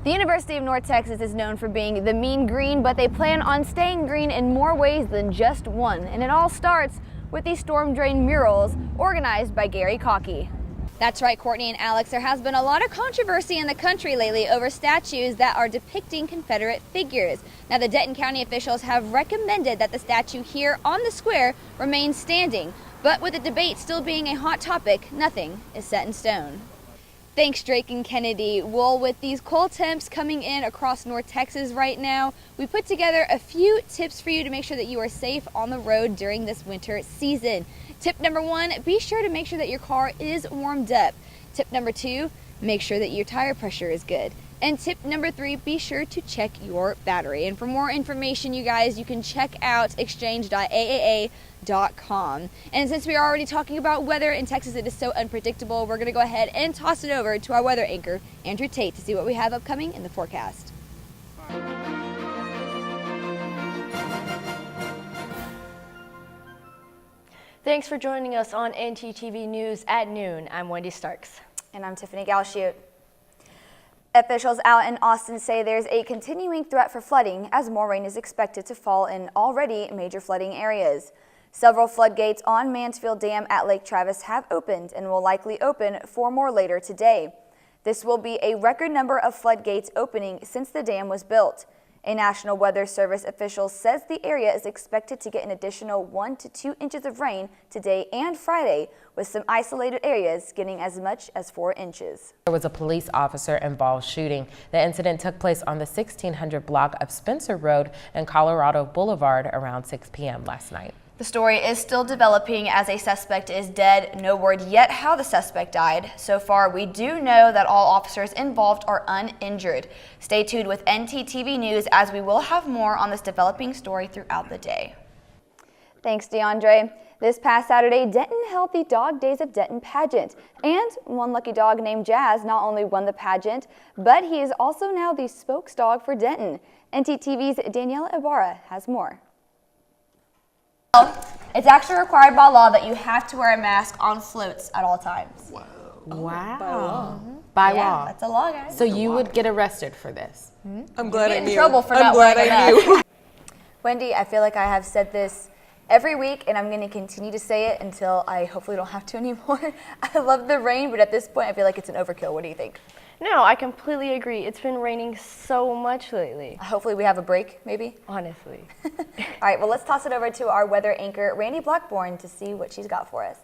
The University of North Texas is known for being the mean green, but they plan on staying green in more ways than just one. And it all starts with these storm drain murals organized by Gary Cockey. That's right, Courtney and Alex, there has been a lot of controversy in the country lately over statues that are depicting Confederate figures. Now, the Denton County officials have recommended that the statue here on the square remain standing. But with the debate still being a hot topic, nothing is set in stone. Thanks, Drake and Kennedy. Well, with these cold temps coming in across North Texas right now, we put together a few tips for you to make sure that you are safe on the road during this winter season. Tip number 1, be sure to make sure that your car is warmed up. Tip number 2, make sure that your tire pressure is good. And tip number 3, be sure to check your battery. And for more information, you guys, you can check out exchange.aaa.com. And since we are already talking about weather in Texas, it is so unpredictable, we're going to go ahead and toss it over to our weather anchor, Andrew Tate, to see what we have upcoming in the forecast. Thanks for joining us on NTTV News at noon. I'm Wendy Starks. And I'm Tiffany Galchutt. Officials out in Austin say there's a continuing threat for flooding as more rain is expected to fall in already major flooding areas. Several floodgates on Mansfield Dam at Lake Travis have opened and will likely open 4 more later today. This will be a record number of floodgates opening since the dam was built. A National Weather Service official says the area is expected to get an additional 1 to 2 inches of rain today and Friday, with some isolated areas getting as much as 4 inches. There was a police officer involved shooting. The incident took place on the 1600 block of Spencer Road and Colorado Boulevard around 6 p.m. last night. The story is still developing as a suspect is dead. No word yet how the suspect died. So far, we do know that all officers involved are uninjured. Stay tuned with NTTV News as we will have more on this developing story throughout the day. Thanks, DeAndre. This past Saturday, Denton held the Dog Days of Denton pageant, and one lucky dog named Jazz not only won the pageant, but he is also now the spokes dog for Denton. NTTV's Daniela Ibarra has more. It's actually required by law that you have to wear a mask on floats at all times. Wow. By law. By Yeah, law. that's a law, guys. So you would get arrested for this? I'm glad I Get knew. in trouble for not wearing a mask. Wendy, I feel like I have said this every week, and I'm going to continue to say it until I hopefully don't have to anymore. I love the rain, but at this point, I feel like it's an overkill. What do you think? No, I completely agree. It's been raining so much lately. Hopefully we have a break, maybe? Honestly. All right, well, let's toss it over to our weather anchor, Randy Blackburn, to see what she's got for us.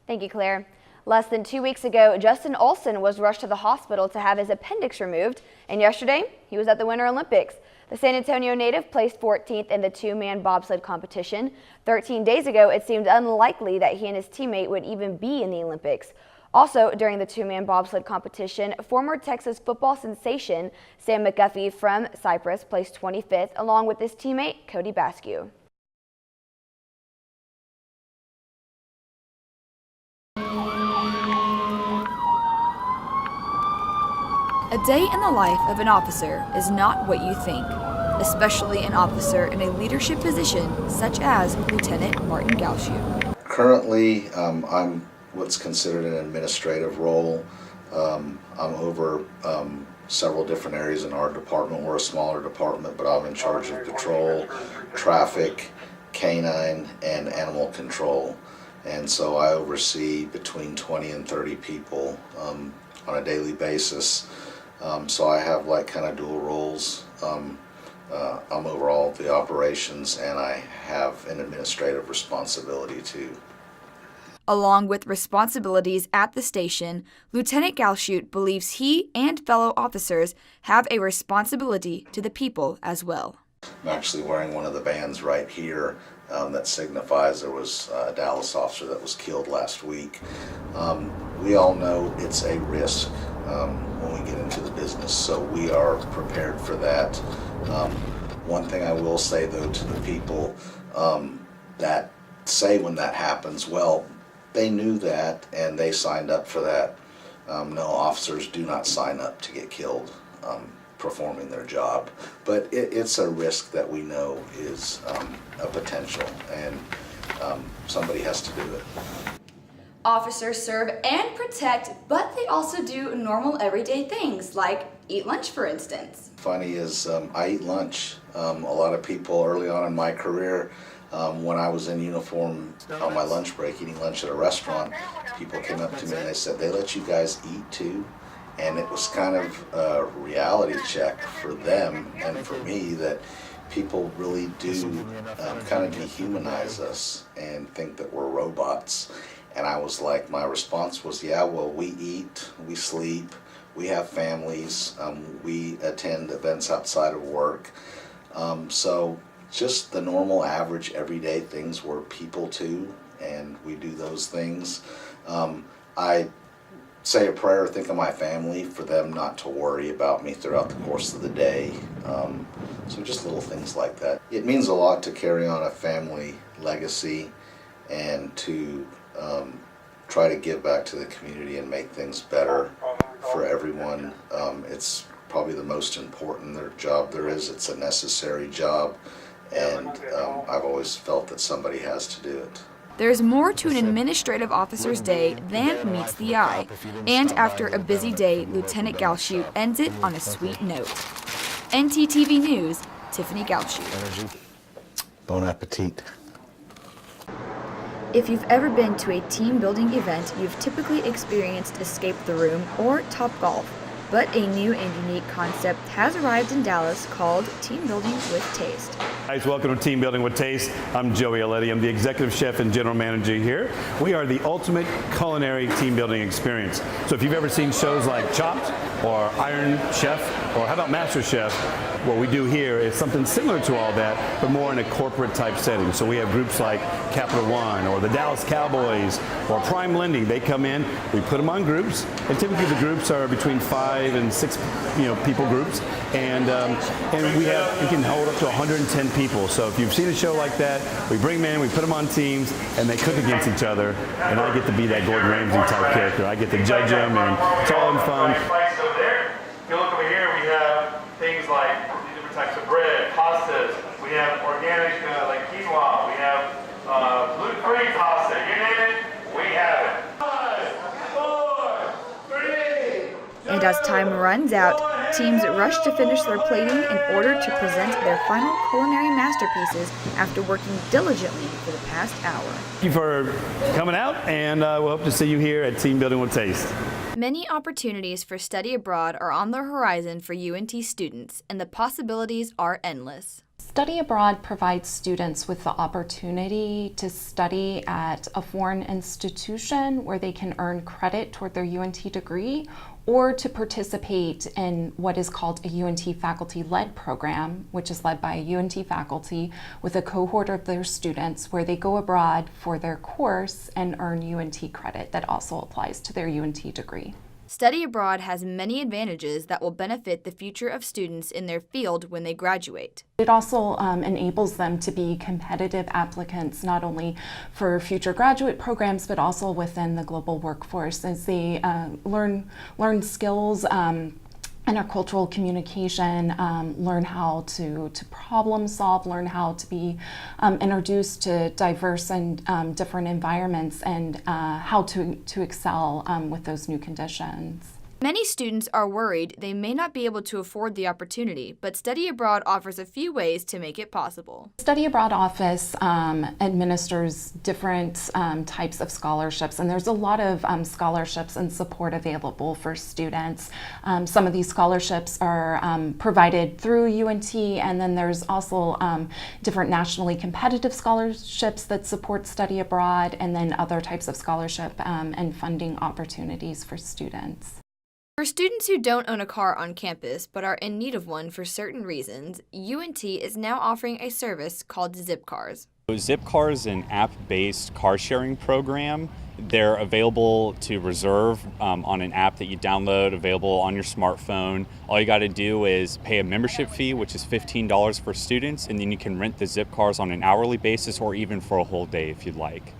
Thank you, Claire. Less than 2 weeks ago, Justin Olson was rushed to the hospital to have his appendix removed, and yesterday, he was at the Winter Olympics. The San Antonio native placed 14th in the 2-man bobsled competition. 13 days ago, it seemed unlikely that he and his teammate would even be in the Olympics. Also, during the 2-man bobsled competition, former Texas football sensation Sam McGuffey from Cyprus placed 25th, along with his teammate Cody Basque. A day in the life of an officer is not what you think, especially an officer in a leadership position such as Lieutenant Martin Galchutt. Currently, I'm what's considered an administrative role. I'm over several different areas in our department. We're a smaller department, but I'm in charge of patrol, traffic, canine, and animal control. And so I oversee between 20 and 30 people on a daily basis. So I have like kind of dual roles. I'm over all the operations, and I have an administrative responsibility too. Along with responsibilities at the station, Lieutenant Galchutt believes he and fellow officers have a responsibility to the people as well. I'm actually wearing one of the bands right here that signifies there was a Dallas officer that was killed last week. We all know it's a risk when we get into the business, so we are prepared for that. One thing I will say though to the people that say when that happens, well, they knew that and they signed up for that. No, officers do not sign up to get killed performing their job, but it's a risk that we know is a potential, and somebody has to do it. Officers serve and protect, but they also do normal everyday things like eat lunch, for instance? Funny is I eat lunch. A lot of people early on in my career, when I was in uniform on my lunch break eating lunch at a restaurant, people came up to me and they said, they let you guys eat too? And it was kind of a reality check for them and for me that people really do kind of dehumanize us and think that we're robots. And I was like, my response was, yeah, well, we eat, we sleep, we have families, we attend events outside of work. So just the normal, average, everyday things we're people too, and we do those things. I say a prayer, think of my family, for them not to worry about me throughout the course of the day. So just little things like that. It means a lot to carry on a family legacy and to try to give back to the community and make things better for everyone. It's probably the most important job there is. It's a necessary job, and I've always felt that somebody has to do it. There's more to an administrative officer's day than meets the eye. And after a busy day, Lieutenant Galchutt ends it on a sweet note. NTTV News, Tiffany Galchutt. Bon appetit. If you've ever been to a team building event, you've typically experienced Escape the Room or Topgolf. But a new and unique concept has arrived in Dallas called Team Building with Taste. Guys, welcome to Team Building with Taste. I'm Joey Aletti. I'm the executive chef and general manager here. We are the ultimate culinary team building experience. So if you've ever seen shows like Chopped or Iron Chef or how about Master Chef, what we do here is something similar to all that, but more in a corporate type setting. So we have groups like Capital One or the Dallas Cowboys or Prime Lending. They come in, we put them on groups, and typically the groups are between 5 and 6 people groups, and we can hold up to 110 people. So if you've seen a show like that, we bring them in, we put them on teams, and they cook against each other, and I get to be that Gordon Ramsay type character. I get to judge them, and it's all in fun. If you look over here, we have things like different types of bread, pastas. We have organic like quinoa. We have gluten-free pasta. You name it, we have it. 5, 4, 3. And as time runs out, teams rush to finish their plating in order to present their final culinary masterpieces after working diligently for the past hour. Thank you for coming out, and we'll hope to see you here at Team Building with Taste. Many opportunities for study abroad are on the horizon for UNT students, and the possibilities are endless. Study abroad provides students with the opportunity to study at a foreign institution where they can earn credit toward their UNT degree, or to participate in what is called a UNT faculty-led program, which is led by a UNT faculty with a cohort of their students where they go abroad for their course and earn UNT credit that also applies to their UNT degree. Study abroad has many advantages that will benefit the future of students in their field when they graduate. It also enables them to be competitive applicants not only for future graduate programs but also within the global workforce as they learn skills intercultural communication, learn how to problem solve, learn how to be introduced to diverse and different environments, and how to excel with those new conditions. Many students are worried they may not be able to afford the opportunity, but Study Abroad offers a few ways to make it possible. Study Abroad office administers different types of scholarships, and there's a lot of scholarships and support available for students. Some of these scholarships are provided through UNT, and then there's also different nationally competitive scholarships that support study abroad, and then other types of scholarship and funding opportunities for students. For students who don't own a car on campus but are in need of one for certain reasons, UNT is now offering a service called Zipcars. Zipcar is an app-based car-sharing program. They're available to reserve on an app that you download, available on your smartphone. All you got to do is pay a membership fee, which is $15 for students, and then you can rent the Zipcars on an hourly basis or even for a whole day if you'd like.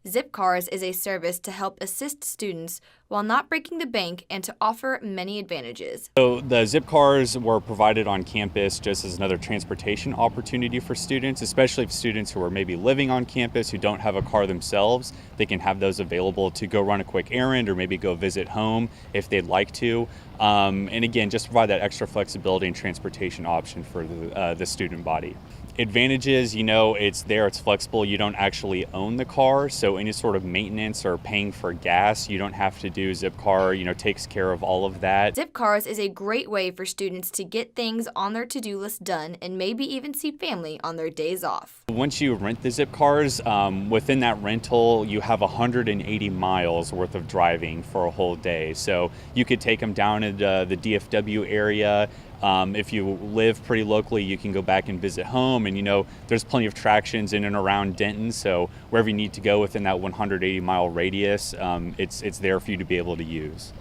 Zipcars is a service to help assist students while not breaking the bank and to offer many advantages. So the Zipcars were provided on campus just as another transportation opportunity for students, especially if students who are maybe living on campus who don't have a car themselves. They can have those available to go run a quick errand or maybe go visit home if they'd like to. And again, just provide that extra flexibility and transportation option for the student body. Advantages, it's there, it's flexible. You don't actually own the car, so any sort of maintenance or paying for gas, you don't have to do. Zipcar, takes care of all of that. Zipcars is a great way for students to get things on their to-do list done and maybe even see family on their days off. Once you rent the Zipcars, within that rental, you have 180 miles worth of driving for a whole day. So you could take them down into the DFW area. If you live pretty locally, you can go back and visit home, and there's plenty of attractions in and around Denton, so wherever you need to go within that 180 mile radius, it's there for you to be able to use.